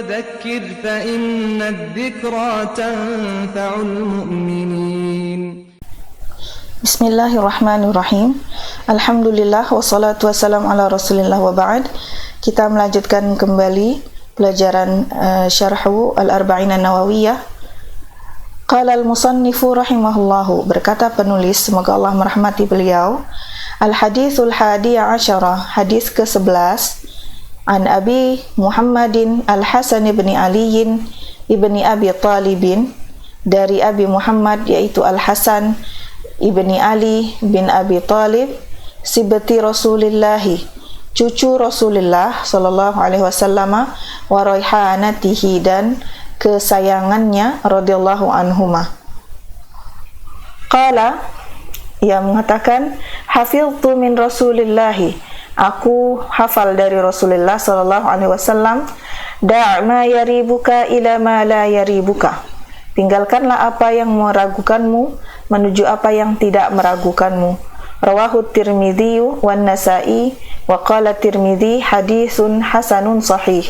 وذكر فإن الذكرى تنفع المؤمنين. Bismillahirrahmanirrahim. Alhamdulillah wassalatu wassalamu ala rasulillah wa ba'd. Kita melanjutkan kembali pelajaran syarhu al-arba'in an-nawawiyah. Qala al-musannifu rahimahullahu, berkata penulis, semoga Allah merahmati beliau, al-hadithul hadiya asyara, hadis ke-11, an Abi Muhammadin al-Hasan ibn Aliyin ibni Abi Talibin, dari Abi Muhammad yaitu Al-Hasan ibni Ali bin Abi Talib, sibti Rasulillahi, cucu Rasulullah sallallahu alaihi wasallam, wa raihanatihi, dan kesayangannya radhiyallahu anhuma. Qala, ia mengatakan, hafiztu min Rasulillahi, aku hafal dari Rasulullah sallallahu alaihi wasallam, da' ma yaribuka ila ma la yaribuka, tinggalkanlah apa yang meragukanmu menuju apa yang tidak meragukanmu. Rawahu Tirmidzi wan Nasa'i wa qala Tirmidzi haditsun hasanun sahih,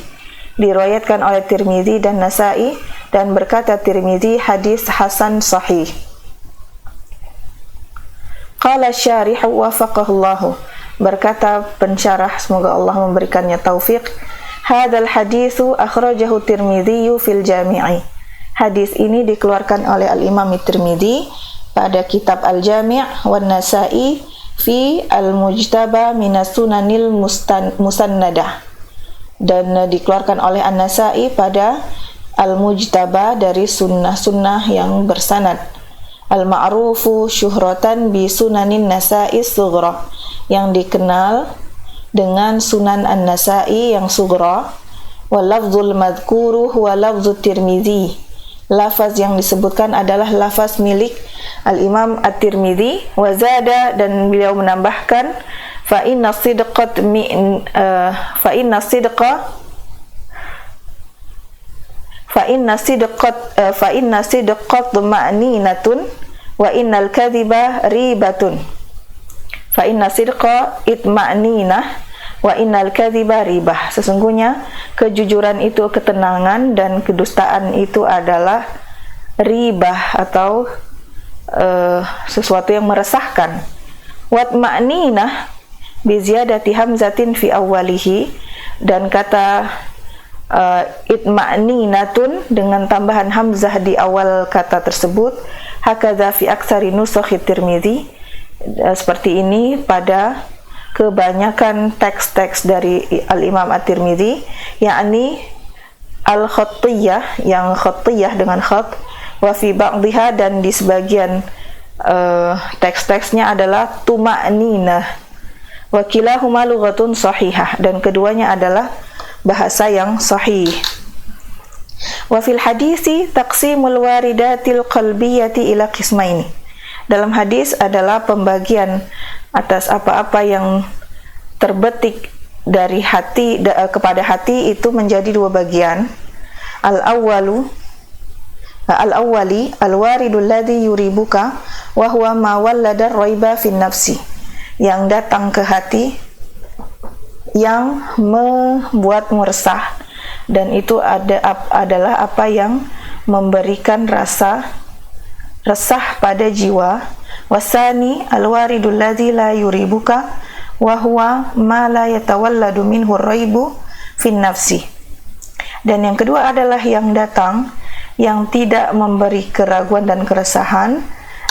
diriwayatkan oleh Tirmidzi dan Nasa'i, dan berkata Tirmidzi hadis hasan sahih. Qala syarih wafaqahullahu, berkata pensyarah, semoga Allah memberikannya taufik, hadzal haditsu akhrajahu Tirmidzi fil Jami'i, hadis ini dikeluarkan oleh Al-Imam Tirmidzi pada kitab Al-Jami' wan Nasa'i fi Al-Mujtaba minas Sunanil Musannadah, dan dikeluarkan oleh An-Nasa'i pada Al-Mujtaba dari sunnah-sunnah yang bersanad. Al-ma'rufu syuhratan bi Sunanin Nasa'i Sughra, yang dikenal dengan Sunan An-Nasa'i yang Sughra. Wa lafzul madhkuru huwa lafzut Tirmidzi, lafaz yang disebutkan adalah lafaz milik Al-Imam At-Tirmidzi. Wa zada, dan beliau menambahkan, fa inna sidqat ma'ninatun wa innal kadhiba ribatun. Fa inna sidqa itma'ninah wa innal kadhiba ribah, sesungguhnya kejujuran itu ketenangan dan kedustaan itu adalah ribah atau sesuatu yang meresahkan. Wat ma'ninah bi ziyadati hamzatin fi awwalihi, dan kata itma'ninatun dengan tambahan hamzah di awal kata tersebut, hakadza fi aksari nusakh Tirmidzi, seperti ini pada kebanyakan teks-teks dari Al-Imam At-Tirmidzi, yakni al-khattiyah, yang khattiyah dengan khat, wa fi ba'dihha, dan di sebagian teks-teksnya adalah tuma'ninah, wa kilahuma lughatun sahihah, dan keduanya adalah bahasa yang sahih. Wa fil hadisi taqsimul waridatil qalbiyati ila qismaini, dalam hadis adalah pembagian atas apa-apa yang terbetik dari hati kepada hati itu menjadi dua bagian. Al-awwali al-waridul ladzi yuribuka wa huwa ma wallada raiba fin nafsi, yang datang ke hati yang membuatmu resah, dan itu adalah apa yang memberikan rasa resah pada jiwa. Wasani al-waridul ladzi la yuribuka wa huwa ma la yatawalladu minhu ar-raibu fin nafsi, dan yang kedua adalah yang datang yang tidak memberi keraguan dan keresahan,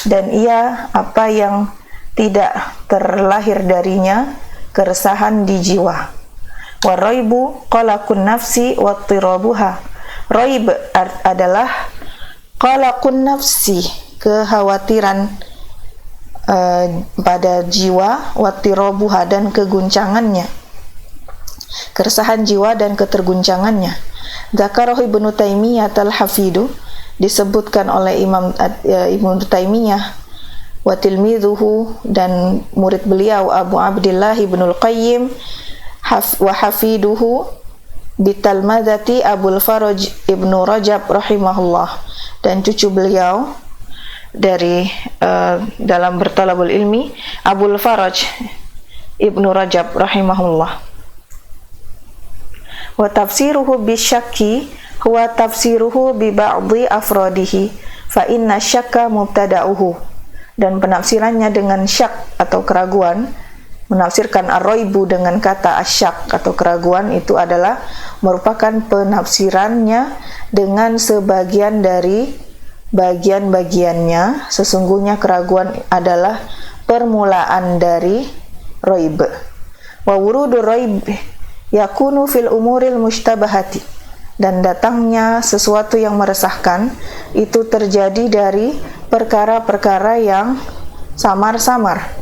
dan ia apa yang tidak terlahir darinya keresahan di jiwa. Wa raibu qalaqun nafsi wa tirabuha, raib adalah qalaqun nafsi, kekhawatiran pada jiwa, wa tirabuha, dan keguncangannya, keresahan jiwa dan keterguncangannya. Dzakarahu Ibnu Taimiyah al-Hafidu, disebutkan oleh Imam Ibnu Taimiyah, wa tilmidhuhu, dan murid beliau Abu Abdillah Ibnul Qayyim, wa hafiduhu bitalmadzati Abul Faraj Ibnu Rajab rahimahullah, dan cucu beliau dari dalam bertalabul ilmi Abul Faraj Ibnu Rajab rahimahullah. wa tafsiruhu bisyakki huwa tafsiruhu bi ba'dhi afradihi fa inna syakka mubtada'uhu. Dan penafsirannya dengan syak atau keraguan, menafsirkan ar-raibu dengan kata asyak atau keraguan, itu adalah merupakan penafsirannya dengan sebagian dari bagian-bagiannya. Sesungguhnya keraguan adalah permulaan dari raib. Wa wurudur raib yakunu fil umuril mushtabahati, dan datangnya sesuatu yang meresahkan itu terjadi dari perkara-perkara yang samar-samar.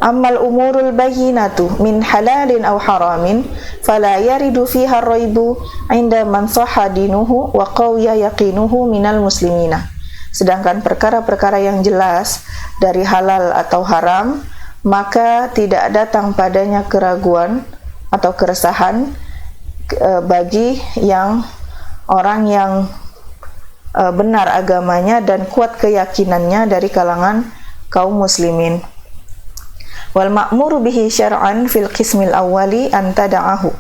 Ammal umurul bayyinatu min halalin aw haramin fala yaridu fiha ar-raibu 'inda man sahha dinuhu wa qawiya yaqinuhu minal muslimina. Sedangkan perkara-perkara yang jelas dari halal atau haram, maka tidak datang padanya keraguan atau keresahan bagi yang orang yang benar agamanya dan kuat keyakinannya dari kalangan kaum muslimin. Wal ma'muru bihi syar'an fil qismil awwali an tada'ahu,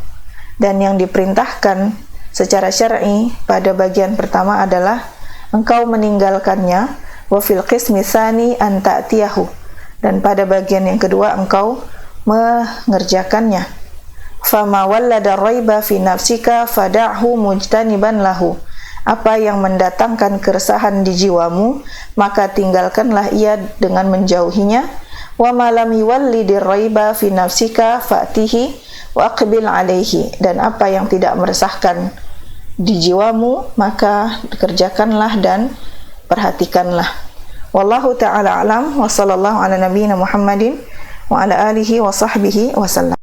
dan yang diperintahkan secara syar'i pada bagian pertama adalah engkau meninggalkannya, wa fil qismi tsani an ta'tiyahu, dan pada bagian yang kedua engkau mengerjakannya. Fama wallada raiba fi nafsika fada'hu mujtaniban lahu, apa yang mendatangkan keresahan di jiwamu, maka tinggalkanlah ia dengan menjauhinya. Wa ma lam yuwallidir raiba fi nafsika fa'tihi wa aqbil alaihi, dan apa yang tidak meresahkan di jiwamu, maka kerjakanlah dan perhatikanlah. Wallahu ta'ala alam, wa sallallahu ala nabiyyina Muhammadin wa ala alihi wa sahbihi wa sallam.